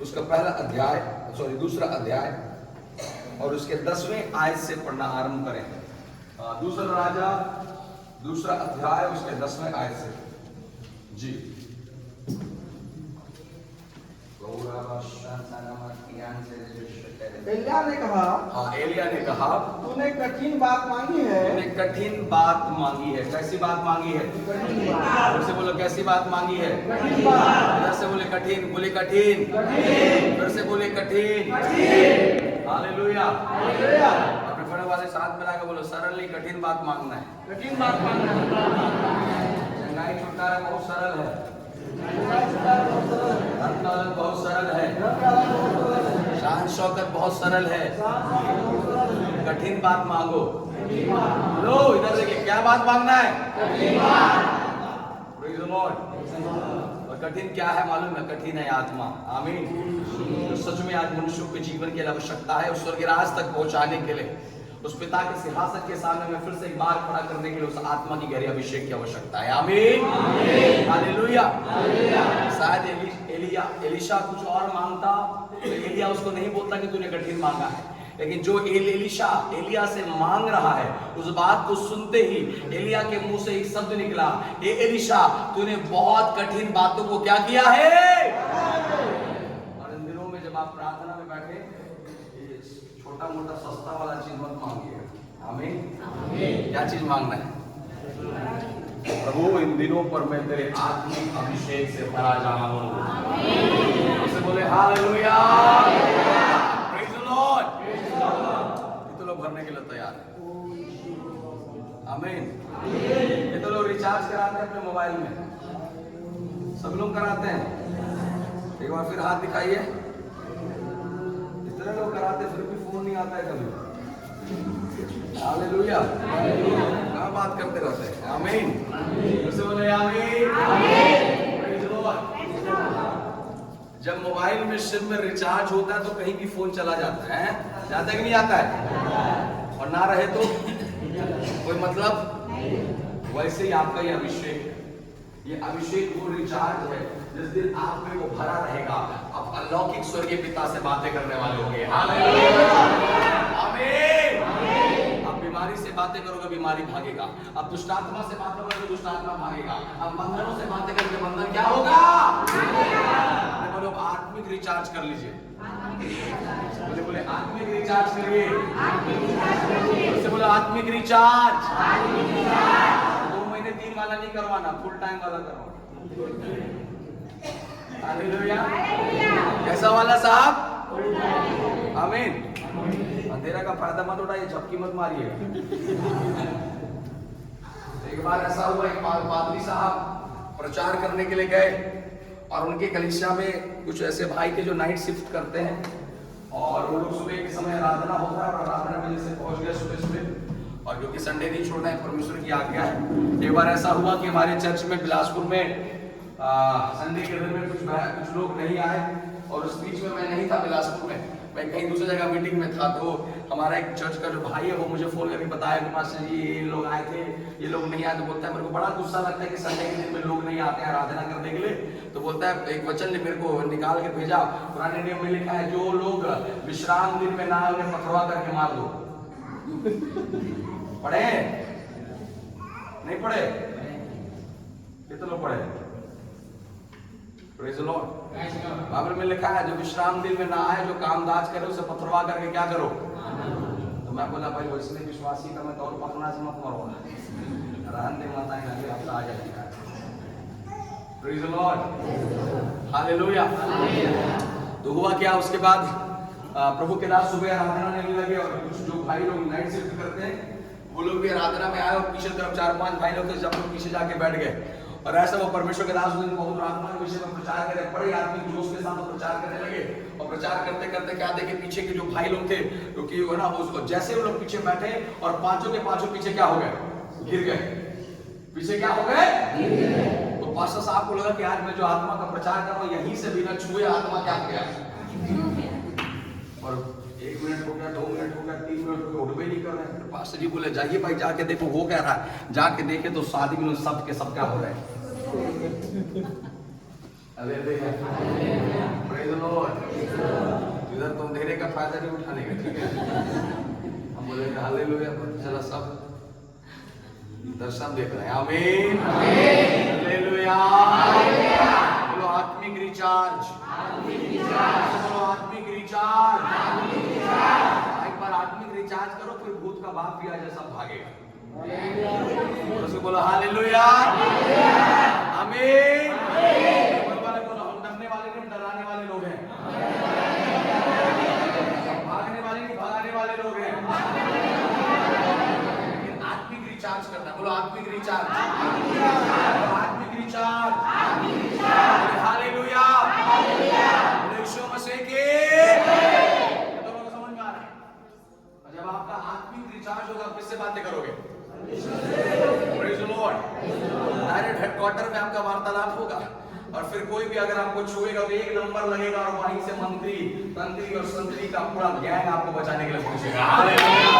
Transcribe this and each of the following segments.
उसका पहला अध्याय, सॉरी दूसरा अध्याय और उसके 10वें आयत से पढ़ना आरंभ करें। दूसरा राजा दूसरा अध्याय उसके 10वें आयत से। जी एलिया ने कहा, हाँ एलिया ने कहा, तूने कठिन बात मांगी है। तूने कठिन बात मांगी है। कैसी बात मांगी है? कठिन बात। फिर से बोलो कैसी बात मांगी है? कठिन बात। फिर से बोले कठिन, बोले कठिन, फिर से बोले कठिन। हालेलुया। अपने पढ़ने वाले साथ मिला के बोलो सरली कठिन बात मांगना है। कठिन बात मांगना है। चंगाई छुटकारा बहुत सरल है, धन दौलत बहुत सरल है, शान शौकत बहुत सरल है। कठिन बात मांगो। लो इधर देखिए क्या बात मांगना है? Praise the Lord। और कठिन क्या है मालूम है? कठिन है आत्मा। आमीन। तो सच में आज मनुष्यों के जीवन की आवश्यकता है उस स्वर्ग राज तक पहुंचाने के लिए, उस पिता के सिंहासन के सामने में फिर से एक बार खड़ा करने के लिए उस आत्मा की गहरी अभिषेक की आवश्यकता है। आमीन। हालेलुया। शायद एलिशा कुछ और मांगता तो एलिया उसको नहीं बोलता कि तूने कठिन मांगा है, लेकिन जो एलिशा एलिया से मांग रहा है उस बात को सुनते ही एलिया के मुंह से एक शब्द निकला, ए एलिशा तूने बहुत कठिन बातों को क्या किया है। और इन दिनों में जब आप प्रार्थना में बैठे छोटा मोटा सस्ता वाला चीज मत मांगिए। आमीन। क्या चीज मांगना है? प्रभु इन दिनों पर मैं तेरे आत्मिक अभिषेक से भरा जाना हूं। उसे बोले हालेलुया, प्रेज द लॉर्ड। कितने लोग भरने के लिए तैयार हैं? आमीन। कितने लोग रिचार्ज कराते हैं अपने मोबाइल में? सब लोग कराते हैं। एक बार फिर हाथ दिखाइए। इतने लोग कराते फिर भी फोन नहीं आता है कभी। हालेलुया। क्या बात करते रहते हैं? आमीन। उसे बोले आमीन। Praise the Lord. जब मोबाइल में सिम में रिचार्ज होता है तो कहीं भी फोन चला जाता है, जाता है कि नहीं आता है? और ना रहे तो कोई मतलब। वैसे ही आपका ये अभिषेक है, ये अभिषेक वो रिचार्ज है जिस दिन आप में वो भरा रहेगा, आप अलौकिक स्वर्गीय पिता से बातें करने वाले होंगे। हालेलुया। आमीन। आप बीमारी से बातें करोगे बीमारी भागेगा, आप दुष्टात्मा से बातें करोगे दुष्टात्मा भागेगा, आप बंधनों से बातें करोगे बंधन क्या होगा? बोलो आत्मिक रिचार्ज कर लीजिए। बोले बोले आत्मिक रिचार्ज करिए। उससे बोलो आत्मिक रिचार्ज। 2 महीने 3 वाला नहीं करवाना, फुल टाइम वाला करवाना। हालेलुया। कैसा वाला साहब? आमीन। अंधेरा का फायदा मत उठाइए, झपकी मत मारिए। एक बार ऐसा हुआ, एक पादरी साहब प्रचार करने के लिए गए और उनके कलीसिया में कुछ ऐसे भाई थे जो नाइट शिफ्ट करते हैं और वो लोग सुबह के समय आराधना होता है और आराधना में जैसे पहुंच गए सुबह, और क्योंकि संडे नहीं छोड़ना है परमेश्वर की आज्ञा है। एक बार ऐसा हुआ कि हमारे चर्च में बिलासपुर में संडे के दिन में कुछ लोग नहीं आए और उस बीच में मैं नहीं था बिलासपुर में, मैं कहीं दूसरी जगह मीटिंग में था। तो हमारा एक चर्च का जो भाई है वो मुझे फोन करके बताया कि पास्टर जी ये लोग आए थे, ये लोग नहीं आए। तो बोलता है मेरे को बड़ा गुस्सा लगता है कि संडे के दिन में लोग नहीं आते हैं आराधना करने के लिए। तो बोलता है एक वचन ने मेरे को निकाल के भेजा, पुराने नियम में लिखा है जो लोग विश्राम दिन में ना आए उन्हें पथरवा करके मार दो। पढ़े नहीं पढ़े? कितने लोग पढ़े? Praise the Lord. बाइबल में लिखा है जो विश्राम दिन में ना आए जो कामकाज करे उसे पथरवा करके क्या करो। तो मैं बोला भाई वैसे विश्वासी का मैं दौड़ पकड़ना से मत मरो, रहन दे माता है अगले हफ्ता आ जाएगा। Praise the Lord. हालेलुया। तो हुआ क्या उसके बाद प्रभु के दास सुबह आराधना नहीं लगे और कुछ जो भाई लोग नाइट शिफ्ट करते हैं वो लोग भी आराधना में आए और पीछे तरफ 4-5 भाई लोग थे जब लोग पीछे जाके बैठ गए। और ऐसा वो परमेश्वर के दास बहुत आत्मा के विषय में प्रचार करे, बड़े आत्मिक जोश के साथ प्रचार करने लगे। और प्रचार करते करते क्या देखे पीछे के जो भाई लोग थे क्योंकि वो ना जैसे वो लोग पीछे बैठे और पांचों के पांचों पीछे क्या हो गए? गिर गए। पीछे क्या हो गए? तो पास्टर साहब को लगा कि आज मैं जो आत्मा का प्रचार कर रहा हूँ यहीं से बिना छुए आत्मा क्या हो गया। और 1 मिनट हो गया, 2 मिनट हो गया, 3 मिनट हो गया, उठ भी नहीं कर रहे। तो पास्टर जी बोले जाइए भाई जाके देखो वो कह रहा है। जाके देखे तो शादी में सब के सब क्या हो रहे हैं। Hallelujah, praise the Lord. इधर तुम देने का फायदा नहीं उठाने का, ठीक है? हम बोलेंगे हालेलुया, पता चला सब दर्शन देख रहे हैं। आमीन, हालेलुया। बोलो आत्मिक रिचार्ज, बोलो आत्मिक रिचार्ज। एक बार आत्मिक रिचार्ज करो, फिर भूत का बाप भी आ जाए, सब भागेगा। बोलो हालेलुया, आमीन। बोलो हम डरने वाले नहीं, डराने वाले लोग हैं। भागने वाले नहीं, भगाने वाले लोग हैं। आत्मिक रिचार्ज करना, बोलो आत्मिक रिचार्ज, आत्मिक रिचार्ज, हालेलुया, यीशु मसीह के। तो लोग समझ में आ रहा है? जब आपका आत्मिक रिचार्ज होगा, किससे बातें करोगे? Praise the Lord. Direct headquarter में आपका वार्तालाप होगा, और फिर कोई भी अगर आपको छुएगा तो एक नंबर लगेगा, और वहीं से मंत्री, तंत्री और संतरी का पूरा गैंग आपको बचाने के लिए पहुंचेगा। हालेलुया,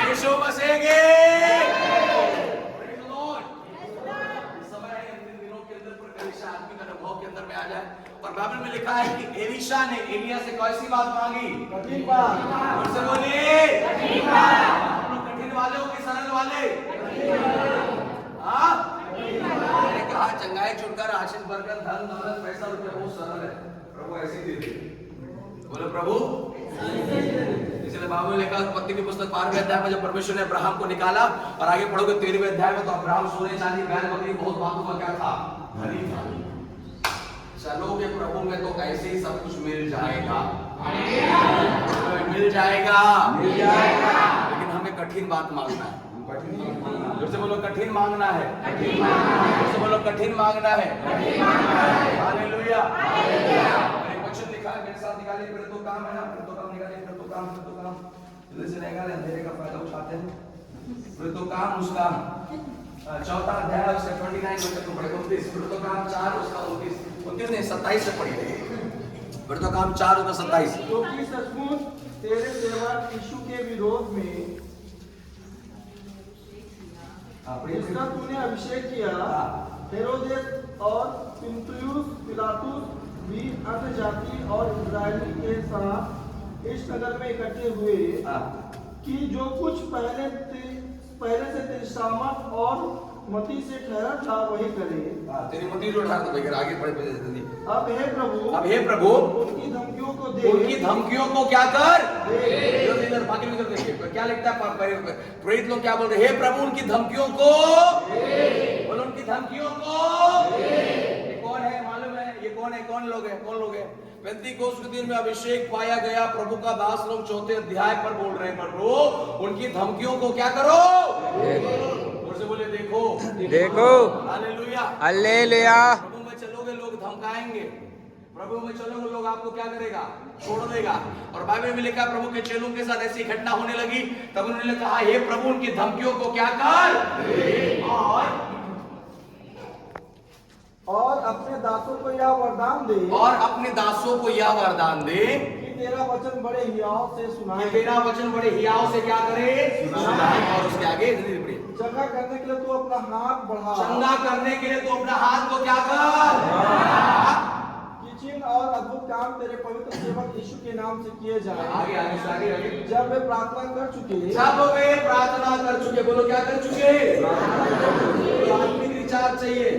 यीशु मसीह के। Praise the Lord. समय है इन दिनों के अंदर पर एलीशा आत्मिक अनुभव के अंदर में आ जाए। और बाइबल में लिखा है कि एलीशा ने एलिया से कैसी बात मांगी? कठिन बात। उनसे बोलिए कठिन बात। आप लोग कठिन वाले हो कि सरल वाले? हाँ, मैंने कहा चंगाई छुटकारा आशीष बरकत धन दौलत पैसा रुपया बहुत सरल है, प्रभु ऐसे ही दे दे। बोलो प्रभु, इसलिए बाबू ने लिखा उत्पत्ति की पुस्तक 12वें अध्याय में जब परमेश्वर ने अब्राहम को निकाला, और आगे पढ़ोगे 13वें अध्याय में, तो अब्राहम सोने चांदी बैल बकरी बहुत बातों का क्या था? धनी था। चलोगे प्रभु में तो ऐसे ही सब कुछ मिल जाएगा, मिल जाएगा, मिल जाएगा। लेकिन हमें कठिन बात मांगना है। जैसे बोलो कठिन मांगना है, जैसे बोलो कठिन मांगना है। हालेलुया। एक वचन लिखा है, मेरे साथ निकालिए। फिर तो काम है ना, फिर तो काम निकालिए। फिर तो काम, फिर तो काम जल्दी से निकाले, अंधेरे का फायदा उठाते हैं। फिर तो काम उसका 4वां अध्याय उसका 29 वचन को पढ़े, 29। फिर तो काम 4 उसका 29 नहीं 27 से पढ़िए। फिर तो काम 4 उसका 27। क्योंकि सचमुच तेरे सेवक यीशु के विरोध में जिसका तूने अभिषेक किया, हेरोदेस और पुन्तियुस पिलातुस भी अन्य जाति और इस्राएली के साथ इस नगर में इकट्ठे हुए, कि जो कुछ पहले से तेरी सामर्थ और मति से ठहरा था वही करे। तेरी मति जो ठहरा था वही करे। आगे पढ़े जल्दी। अब हे प्रभु उनकी धमकियों को दे, उनकी धमकियों को क्या कर? इधर बाकी में देखिए क्या लिखता है प्रेरित लोग क्या बोल रहे हैं? हे प्रभु उनकी धमकियों को, बोलो उनकी धमकियों को। ये कौन है मालूम है? ये कौन है? कौन लोग है? पेंतीकोस्त के दिन में अभिषेक पाया गया प्रभु का दास लोग 4थे अध्याय पर बोल रहे हैं, प्रभु उनकी धमकियों को क्या करो? से बोले देखो, देखो। Hallelujah, hallelujah. प्रभु में चलोगे लोग धमकाएंगे, प्रभु में चलोगे लोग आपको क्या करेगा? छोड़ देगा। और बाइबल में लिखा प्रभु के चेलों के साथ ऐसी घटना होने लगी, तब उन्होंने कहा हे प्रभु उनकी धमकियों को क्या कर? और अपने दासों को यह वरदान दे, और अपने दासों को यह वरदान दे कि तेरा वचन बड़े हियाव से सुनाए, तेरा वचन बड़े हियाव से क्या करे? सुनाए। और उसके आगे चंगा करने के लिए तू अपना हाथ बढ़ा, चंगा करने के लिए तू अपना हाथ को क्या कर? कि चिन्ह और अद्भुत काम तेरे पवित्र सेवक यीशु के नाम से किए जाए। आगे जब वे प्रार्थना कर चुके, बोलो क्या कर चुके? आत्मिक रिचार्ज चाहिए।